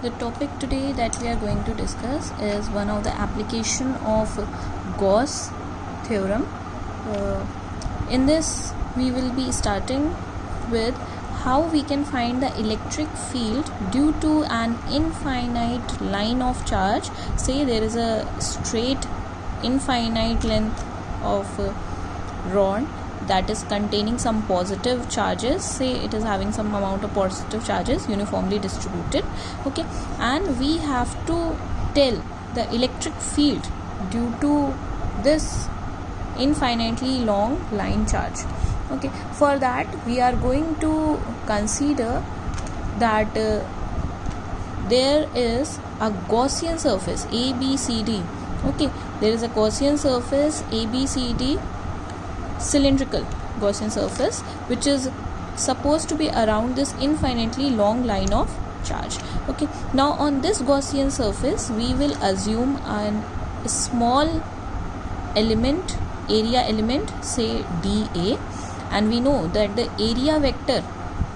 The topic today that we are going to discuss is one of the application of Gauss theorem. In this we will be starting with how we can find the electric field due to an infinite line of charge. Say there is a straight infinite length of rod that is containing some positive charges. Say it is having some amount of positive charges uniformly distributed, okay, and we have to tell the electric field due to this infinitely long line charge. Okay, for that we are going to consider that there is a Gaussian surface ABCD. Okay, there is a Gaussian surface ABCD, cylindrical Gaussian surface, which is supposed to be around this infinitely long line of charge. Okay, now on this Gaussian surface we will assume a small element, area element, say dA, and we know that the area vector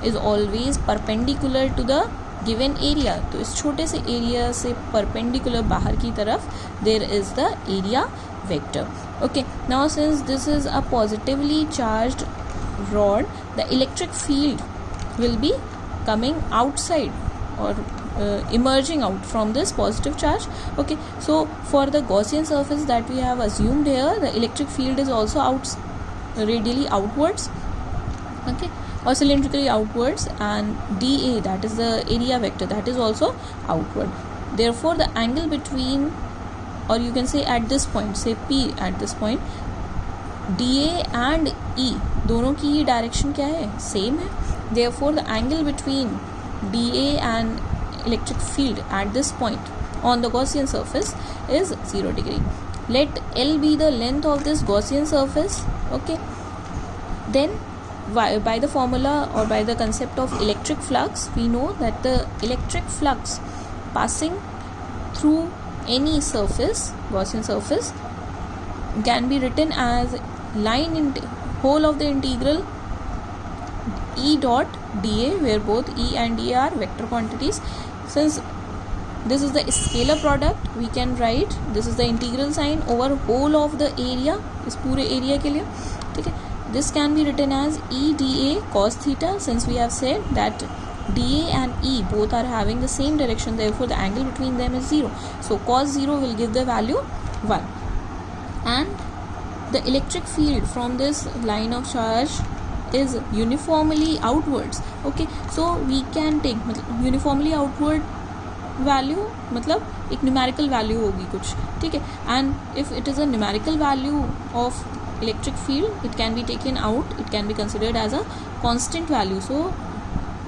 is always perpendicular to the given area. तो इस छोटे से area से perpendicular बाहर की तरफ there is the area vector. Okay, now since this is a positively charged rod, the electric field will be coming outside or emerging out from this positive charge. Okay, so for the Gaussian surface that we have assumed here, the electric field is also radially outwards, okay, or cylindrically outwards, and dA, that is the area vector, that is also outward. Therefore the angle between, or you can say at this point, say P at this point, dA and E दोनों की ही direction क्या है, same है. Therefore the angle between dA and electric field at this point on the Gaussian surface is 0 degree. Let L be the length of this Gaussian surface. Okay, then by the formula or by the concept of electric flux, we know that the electric flux passing through any surface, Gaussian surface, can be written as line in whole of the integral E dot dA, where both E and dA are vector quantities. Since this is the scalar product, we can write this is the integral sign over whole of the area, इस पूरे area के लिए, ठीक है. This can be written as E dA cos theta, since we have said that dA and E both are having the same direction, therefore the angle between them is 0. So cos 0 will give the value 1. And the electric field from this line of charge is uniformly outwards. Okay, so we can take uniformly outward value, मतलब एक numerical value होगी कुछ, ठीक है. And if it is a numerical value of electric field, it can be taken out, it can be considered as a constant value. So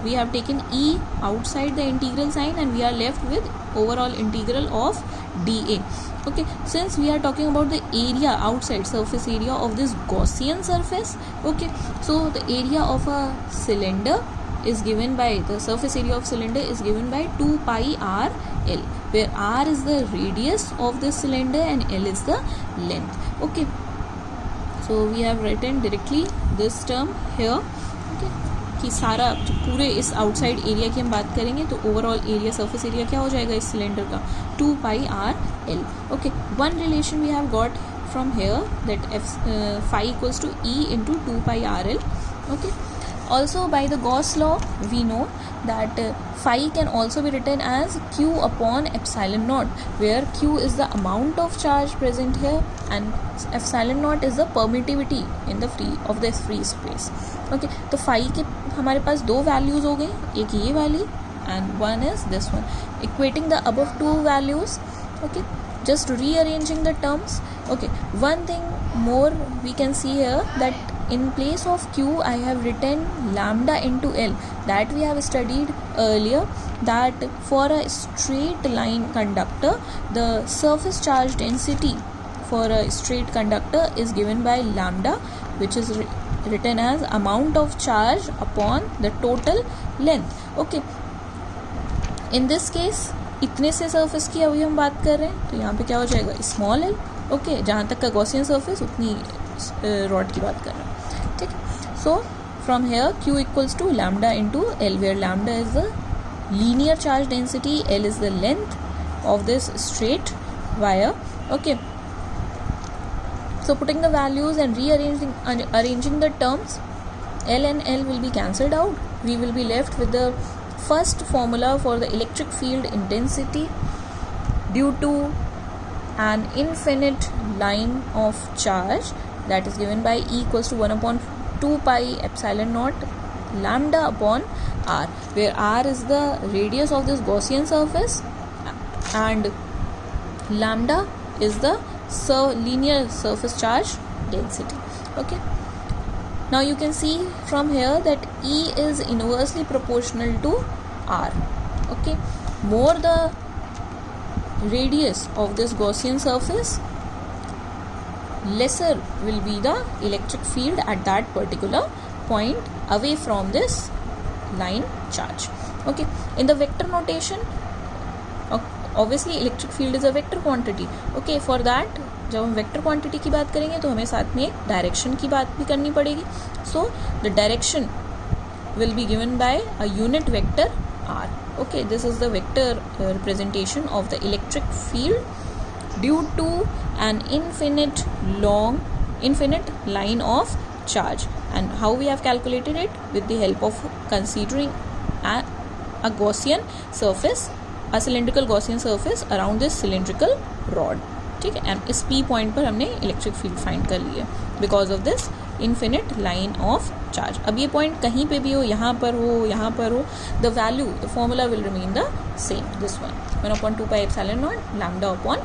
we have taken E outside the integral sign and we are left with overall integral of dA. Okay, since we are talking about the area outside, surface area of this Gaussian surface, okay, so the area of a cylinder is given by, the surface area of cylinder is given by 2 pi r L, where r is the radius of this cylinder and L is the length. Okay, so we have written directly this term here. Okay, कि सारा पूरे इस outside area की हम बात करेंगे तो overall area, surface area क्या हो जाएगा इस सिलेंडर का, 2 pi r L. Okay, one relation we have got from here, that phi equals to E into 2 pi r L. Okay, also by the Gauss law we know that phi can also be written as Q upon epsilon naught, where Q is the amount of charge present here and epsilon naught is the permittivity in the free space. Okay, तो phi के हमारे पास दो values हो गई, एक ये वाली and one is this one. Equating the above two values, okay, just rearranging the terms. Okay, one thing more we can see here, that in place of Q I have written lambda into L, that we have studied earlier, that for a straight line conductor the surface charge density for a straight conductor is given by lambda, which is written as amount of charge upon the total length. Okay, in this case इतने से surface की अभी हम बात कर रहे हैं, तो यहाँ पे क्या हो जाएगा, स्मॉल l. ओके, जहाँ तक का गॉसियन सरफेस उतनी रॉड की बात कर रहे हैं, ठीक है. सो from here q equals to lambda into L, where lambda is the linear charge density, L is the length of this straight wire. Okay, so putting the values and arranging the terms, L and L will be cancelled out. We will be left with the first formula for the electric field intensity due to an infinite line of charge, that is given by E equals to 1 upon 2 pi epsilon naught lambda upon r, where r is the radius of this Gaussian surface and lambda is the linear surface charge density. Okay, now you can see from here that E is inversely proportional to r. Okay, more the radius of this Gaussian surface, lesser will be the electric field at that particular point away from this line charge. Okay, in the vector notation, obviously electric field is a vector quantity. Okay, for that जब हम vector quantity की बात करेंगे तो हमें साथ में एक डायरेक्शन की बात भी करनी पड़ेगी. So the direction will be given by a unit vector r. Okay, this is the vector representation of the electric field due to an infinite line of charge. And how we have calculated it? With the help of considering a Gaussian surface, a cylindrical Gaussian surface around this cylindrical rod. ठीक है, and इस P point पर हमने electric field find कर लिया because of this infinite line of charge. अब ये point कहीं पे भी हो, यहाँ पर हो, the value, the formula will remain the same. This 1 upon 2 pi epsilon naught lambda upon